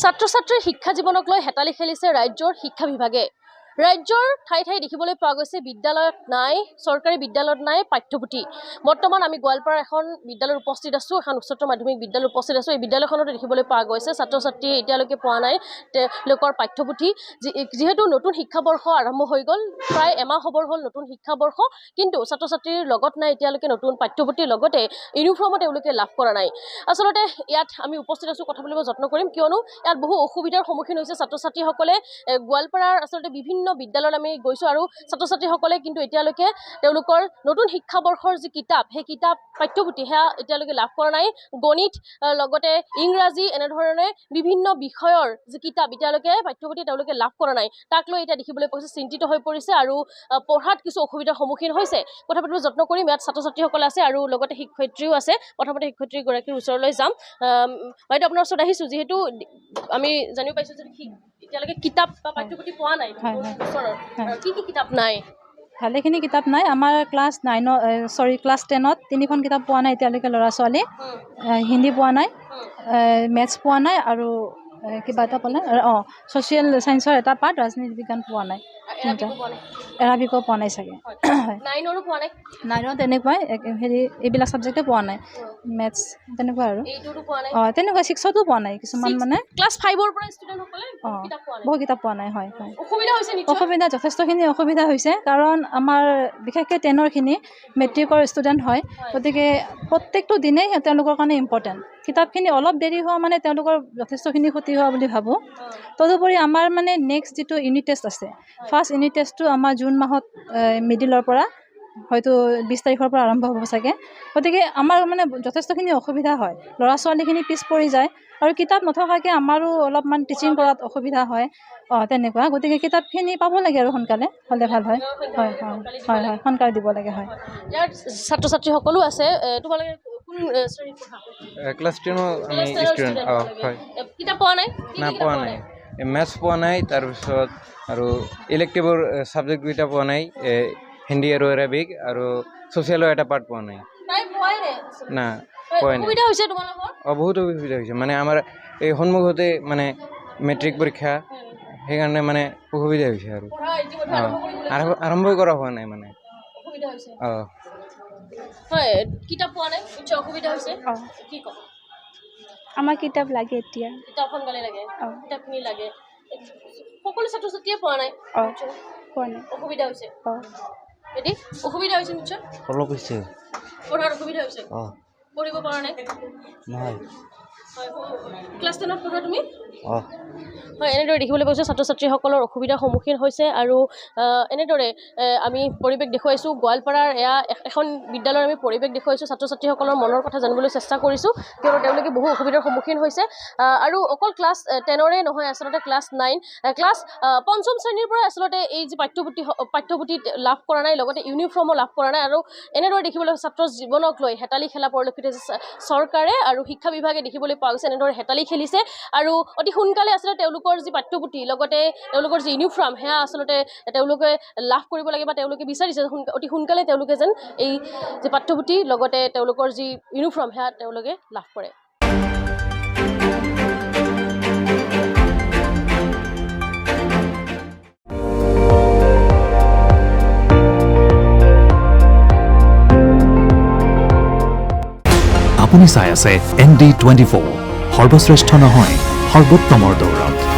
ছাত্ৰ-ছাত্ৰীৰ শিক্ষা জীৱনক লৈ হেতালি খেলিছে ৰাজ্যৰ শিক্ষা বিভাগে। ৰাজ্যৰ ঠাই ঠাই দেখিবলৈ পোৱা গৈছে বিদ্যালয়ত নাই, চৰকাৰী বিদ্যালয়ত নাই পাঠ্যপুথি। বৰ্তমান আমি গোৱালপাৰা এখন বিদ্যালয়ত উপস্থিত আছোঁ, এখন উচ্চতৰ মাধ্যমিক বিদ্যালয়ত উপস্থিত আছোঁ। এই বিদ্যালয়খনতে দেখিবলৈ পোৱা গৈছে ছাত্ৰ-ছাত্ৰীয়ে এতিয়ালৈকে পোৱা নাই তেওঁলোকৰ পাঠ্যপুথি। যিহেতু নতুন শিক্ষাবৰ্ষ আৰম্ভ হৈ গ'ল, প্ৰায় এমাহ হ'বৰ হ'ল নতুন শিক্ষাবৰ্ষ, কিন্তু ছাত্ৰ-ছাত্ৰীৰ লগত নাই এতিয়ালৈকে নতুন পাঠ্যপুথিৰ লগতে ইউনিফৰ্মো তেওঁলোকে লাভ কৰা নাই। আচলতে ইয়াত আমি উপস্থিত আছোঁ, কথা পাতিব যত্ন কৰিম, কিয়নো ইয়াত বহু অসুবিধাৰ সন্মুখীন হৈছে ছাত্ৰ-ছাত্ৰীসকলে। গোৱালপাৰাৰ আচলতে বিভিন্ন বিদ্যালয়ত আমি গৈছোঁ আৰু ছাত্ৰ-ছাত্ৰীসকলে কিন্তু এতিয়ালৈকে তেওঁলোকৰ নতুন শিক্ষাবৰ্ষৰ যি কিতাপ, সেই কিতাপ পাঠ্যপুথি সেয়া এতিয়ালৈকে লাভ কৰা নাই। গণিত লগতে ইংৰাজী এনেধৰণে বিভিন্ন বিষয়ৰ যি কিতাপ এতিয়ালৈকে পাঠ্যপুথি তেওঁলোকে লাভ কৰা নাই। তাক লৈ এতিয়া দেখিবলৈ পাইছে চিন্তিত হৈ পৰিছে আৰু পঢ়াত কিছু অসুবিধাৰ সন্মুখীন হৈছে। কথা পাতিব যত্ন কৰিম, ইয়াত ছাত্ৰ-ছাত্ৰীসকল আছে আৰু লগতে শিক্ষয়িত্ৰীও আছে। প্ৰথমতে শিক্ষয়িত্ৰীগৰাকীৰ ওচৰলৈ যাম। বাইদেউ আপোনাৰ ওচৰত আহিছোঁ, যিহেতু আমি জানিব পাইছোঁ যে এতিয়ালৈকে কিতাপ বা পাঠ্যপুথি পোৱা নাই ওচৰত, কি কি কিতাপ নাই? ভালেখিনি কিতাপ নাই। আমাৰ ক্লাছ 10ত 3খন কিতাপ পোৱা নাই এতিয়ালৈকে ল'ৰা ছোৱালী। হিন্দী পোৱা নাই, মেথছ পোৱা নাই আৰু কিবা এটা পালে ছ'চিয়েল ছায়েন্সৰ এটা পাৰ্ট, ৰাজনীতি বিজ্ঞান পোৱা নাই। এৰাবিকো পোৱা নাই চাগে। 9ৰো পোৱা নাই? 9ত তেনেকুৱাই এইবিলাক ছাবজেক্টে পোৱা নাই, মেথছ তেনেকুৱা আৰু তেনেকুৱা। 6তো পোৱা নাই কিছুমান, মানে ক্লাছ 5ৰ পৰা ষ্টুডেণ্টসকলে বহু কিতাপ পোৱা নাই। হয় হয়, অসুবিধা হৈছে। অসুবিধা যথেষ্টখিনি অসুবিধা হৈছে, কাৰণ আমাৰ বিশেষকৈ 10ৰখিনি মেট্ৰিকৰ ষ্টুডেণ্ট হয়, গতিকে প্ৰত্যেকটো দিনেই তেওঁলোকৰ কাৰণে ইম্পৰ্টেণ্ট। কিতাপখিনি অলপ দেৰি হোৱা মানে তেওঁলোকৰ যথেষ্টখিনি ক্ষতি হোৱা বুলি ভাবোঁ। তদুপৰি আমাৰ মানে নেক্সট যিটো ইউনিট টেষ্ট আছে, ফাৰ্ষ্ট ইউনিট টেষ্টটো আমাৰ জুন মাহত মিডিলৰ পৰা হয়তো 20 তাৰিখৰ পৰা আৰম্ভ হ'ব চাগে। গতিকে আমাৰ মানে যথেষ্টখিনি অসুবিধা হয়, ল'ৰা ছোৱালীখিনি পিছ পৰি যায় আৰু কিতাপ নথকাকৈ আমাৰো অলপমান টিচিং কৰাত অসুবিধা হয়। তেনেকুৱা, গতিকে কিতাপখিনি পাব লাগে আৰু সোনকালে হ'লে ভাল হয়। হয় হয় হয় হয়, সোনকালে দিব লাগে। হয়, ইয়াৰ ছাত্ৰ-ছাত্ৰীসকলো আছে। তোমালোকে কোন শ্ৰেণীত পঢ়া? ক্লাছ 10ৰ আমি ষ্টুডেণ্ট। হয়, কিতাপ পোৱা নাই? পোৱা নাই। মেথছ পোৱা নাই, তাৰপিছত আৰু ইলেক্টিভৰ ছাবজেক্টকেইটা পোৱা নাই, হিন্দী আৰু এৰাবিক, আৰু ছ'চিয়েলৰ এটা পাৰ্ট পোৱা নাই। না, পোৱাই নাই। অসুবিধা হৈছে তোমালোকৰ? বহুত অসুবিধা হৈছে, মানে আমাৰ এই সন্মুখতে মানে মেট্ৰিক পৰীক্ষা, সেইকাৰণে মানে অসুবিধা হৈছে আৰু আৰম্ভ কৰা হোৱা নাই মানে। হয়, কিতাপ পোৱা নাই, অসুবিধা হৈছে। কি ক'ব? আমাৰ কিতাপ লাগে এতিয়া, কিতাপ সোনকালে লাগে, কিতাপখিনি লাগে। সকলো ছাত্ৰ-ছাত্ৰীয়ে পোৱা নাই, পোৱা নাই, অসুবিধা হৈছে। এটি অসুবিধা হৈছে নিশ্চয়, অলপ হৈছে পঢ়াৰ অসুবিধা হৈছে, পঢ়িব পৰা নাই। নহয়, ক্লাছ 10ত পঢ়া তুমি? হয়, এনেদৰে দেখিবলৈ পাইছোঁ ছাত্ৰ-ছাত্ৰীসকলৰ অসুবিধাৰ সন্মুখীন হৈছে। আৰু এনেদৰে আমি পৰিৱেশ দেখুৱাইছোঁ গোৱালপাৰাৰ। এয়া এখন বিদ্যালয়ৰ আমি পৰিৱেশ দেখুৱাইছোঁ, ছাত্ৰ-ছাত্ৰীসকলৰ মনৰ কথা জানিবলৈ চেষ্টা কৰিছোঁ, কিয়নো তেওঁলোকে বহু অসুবিধাৰ সন্মুখীন হৈছে। আৰু অকল ক্লাছ 10ৰে নহয়, আচলতে ক্লাছ 9, ক্লাছ 5ম শ্ৰেণীৰ পৰা আচলতে এই যি পাঠ্যপুথি লাভ কৰা নাই, লগতে ইউনিফৰ্মো লাভ কৰা নাই। আৰু এনেদৰে দেখিবলৈ ছাত্ৰ জীৱনক লৈ হেতালি খেলা পৰিলক্ষিত হৈছে চৰকাৰে আৰু শিক্ষা বিভাগে। দেখিবলৈ পোৱা গৈছে এনেদৰে হেতালি খেলিছে আৰু অতি সোনকালে আচলতে তেওঁলোকৰ যি পাঠ্যপুথি, লগতে তেওঁলোকৰ যি ইউনিফৰ্ম, সেয়া আচলতে তেওঁলোকে লাভ কৰিব লাগে, বা তেওঁলোকে বিচাৰিছে অতি সোনকালে তেওঁলোকে যেন এই যি পাঠ্যপুথি লগতে তেওঁলোকৰ যি ইউনিফৰ্ম, সেয়া তেওঁলোকে লাভ কৰে। আপুনি চাই আছে ND24, সৰ্বশ্ৰেষ্ঠ নহয়, সৰ্বোত্তমৰ দৌৰত।